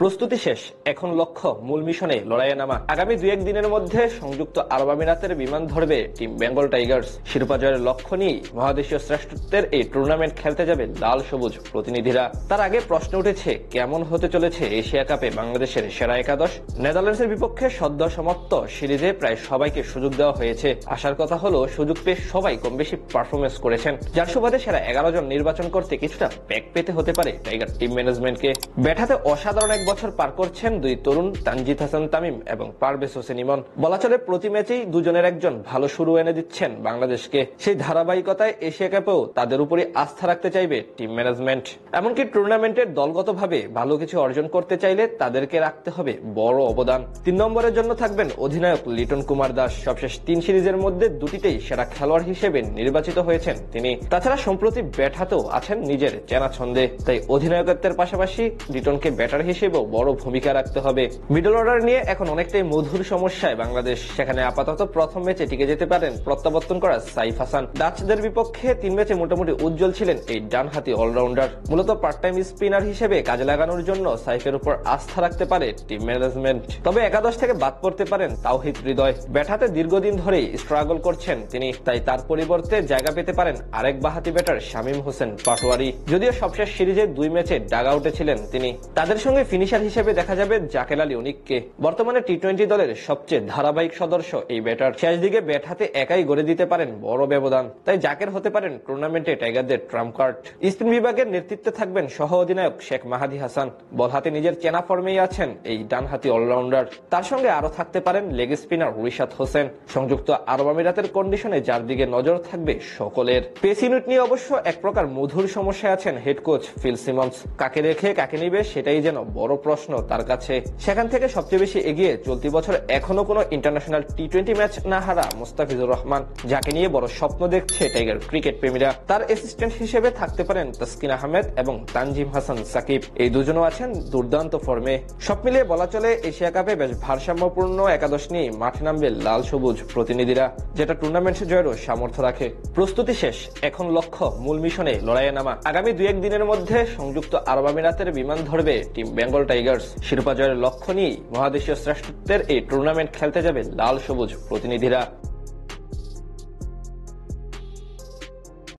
প্রস্তুতি শেষ, এখন লক্ষ্য মূল মিশনে লড়াইয়ে নামা। আগামী 2-1 দিনের মধ্যে সংযুক্ত আরব আমিরাতের বিমান ধরবে টিম বেঙ্গল টাইগার্স। শিরোপা জয়ের লক্ষ্য নিয়ে মহাদেশীয় শ্রেষ্ঠত্বের এই টুর্নামেন্ট খেলতে যাবে লাল সবুজ প্রতিনিধিরা। তার আগে প্রশ্ন উঠেছে, কেমন হতে চলেছে এশিয়া কাপে বাংলাদেশের সেরা একাদশ। নেদারল্যান্ডসের বিপক্ষে সদ্য সমাপ্ত সিরিজে প্রায় সবাইকে সুযোগ দেওয়া হয়েছে। আসার কথা হলো, সুযোগ পেয়ে সবাই কম বেশি পারফরমেন্স করেছেন, যার সুবাদে সেরা 11 জন নির্বাচন করতে কিছুটা ব্যাক পেতে হতে পারে টাইগার টিম ম্যানেজমেন্টকে। ব্যাট হাতে অসাধারণ এক বছর পার করছেন দুই তরুণ তানজিদ হাসান তামিম এবং পারভেজ হোসেন ইমন। বলা চলে প্রতি ম্যাচেই দুজনের একজন ভালো শুরু এনে দিচ্ছেন বাংলাদেশকে। সেই ধারাবাহিকতায় এশিয়া কাপেও তাদের উপরই আস্থা রাখতে চাইবে টিম ম্যানেজমেন্ট। এমনকি টুর্নামেন্টের দলগতভাবে ভালো কিছু অর্জন করতে চাইলে তাদেরকে রাখতে হবে বড় অবদান। 3 নম্বরের জন্য থাকবেন অধিনায়ক লিটন কুমার দাস। সবশেষ 3 সিরিজের মধ্যে দুটিতেই সেরা খেলোয়াড় হিসেবে নির্বাচিত হয়েছেন তিনি। তাছাড়া সম্প্রতি ব্যাট হাতেও আছেন নিজের চেনা ছন্দে। তাই অধিনায়কত্বের পাশাপাশি লিটনকে ব্যাটার হিসেবেও বড় ভূমিকা রাখতে হবে। মিডল অর্ডার নিয়ে এখন অনেকটাই মধুর সমস্যায় বাংলাদেশ। সেখানে আপাতত প্রথম ম্যাচে টিকে যেতে পারেন প্রত্যাবর্তন করা সাইফ হাসান। ডাচদের বিপক্ষে 3 ম্যাচে মোটামুটি উজ্জ্বল ছিলেন এই ডানহাতি অলরাউন্ডার। মূলত পার্ট টাইম স্পিনার হিসেবে কাজে লাগানোর জন্য সাইফের উপর আস্থা রাখতে পারে টিম ম্যানেজমেন্ট। তবে একাদশ থেকে বাদ পড়তে পারেন তাওহিদ হৃদয়। ব্যাট হাতে দীর্ঘদিন ধরেই স্ট্রাগল করছেন তিনি, তাই তার পরিবর্তে জায়গা পেতে পারেন আরেক বাহাতি ব্যাটার শামীম হোসেন পাটোয়ারি। যদিও সবশেষ সিরিজে 2 ম্যাচে ডাগ আউটে ছিলেন তিনি। তাদের সঙ্গে ফিনিশার হিসেবে দেখা যাবে জাকের আলী অনিককে। বর্তমানে টি-20 দলের সবচেয়ে ধারাবাহিক সদস্য এই ব্যাটার। শেষ দিকে ব্যাট হাতে একাই গড়ে দিতে পারেন বড় ব্যবধান। তাই জাকের হতে পারেন টুর্নামেন্টে টাইগারদের ট্রাম্প কার্ড। স্পিন বিভাগের নেতৃত্বে থাকবেন সহ অধিনায়ক শেখ মাহাদি হাসান। বল হাতে নিজের চেনা ফর্মেই আছেন এই ডানহাতি অলরাউন্ডার। তার সঙ্গে আরো থাকতে পারেন লেগ স্পিনার রিশাদ হোসেন। সংযুক্ত আরব আমিরাতের কন্ডিশনে যার দিকে নজর থাকবে সকলের। পেস ইউনিট নিয়ে অবশ্য এক প্রকার মধুর সমস্যায় আছেন হেড কোচ ফিল সিমন্স। কাকে রেখে কাকে নিবে সেটাই যেন বড় প্রশ্ন তার কাছে। সেখান থেকে সবচেয়ে বেশি এগিয়ে চলতি বছর এখনো কোনো ইন্টারন্যাশনাল টি-20 ম্যাচ না হারা মুস্তাফিজুর রহমান, যাকে নিয়ে বড় স্বপ্ন দেখছে টাইগার ক্রিকেট প্রেমীরা। তার অ্যাসিস্ট্যান্ট হিসেবে থাকতে পারেন তাসকিন আহমেদ এবং তানজিম হাসান সাকিব। এই দুজনও আছেন দুর্দান্ত ফর্মে। সব মিলিয়ে বলা চলে এশিয়া কাপে বেশ ভারসাম্যপূর্ণ একাদশ নিয়ে মাঠে নামবে লাল সবুজ প্রতিনিধিরা, যেটা টুর্নামেন্ট জয়েরও সামর্থ্য রাখে। প্রস্তুতি শেষ, এখন লক্ষ্য মূল মিশনে লড়াইয়ে নামা। আগামী 2-1 দিনের মধ্যে সংযুক্ত আরব আমিরাতের বিমান ধরবে টিম বেঙ্গল টাইগার্স। শিরোপা জয়ের লক্ষ্য নিয়ে মহাদেশীয় শ্রেষ্ঠত্বের এই টুর্নামেন্ট খেলতে যাবে লাল সবুজ প্রতিনিধিরা।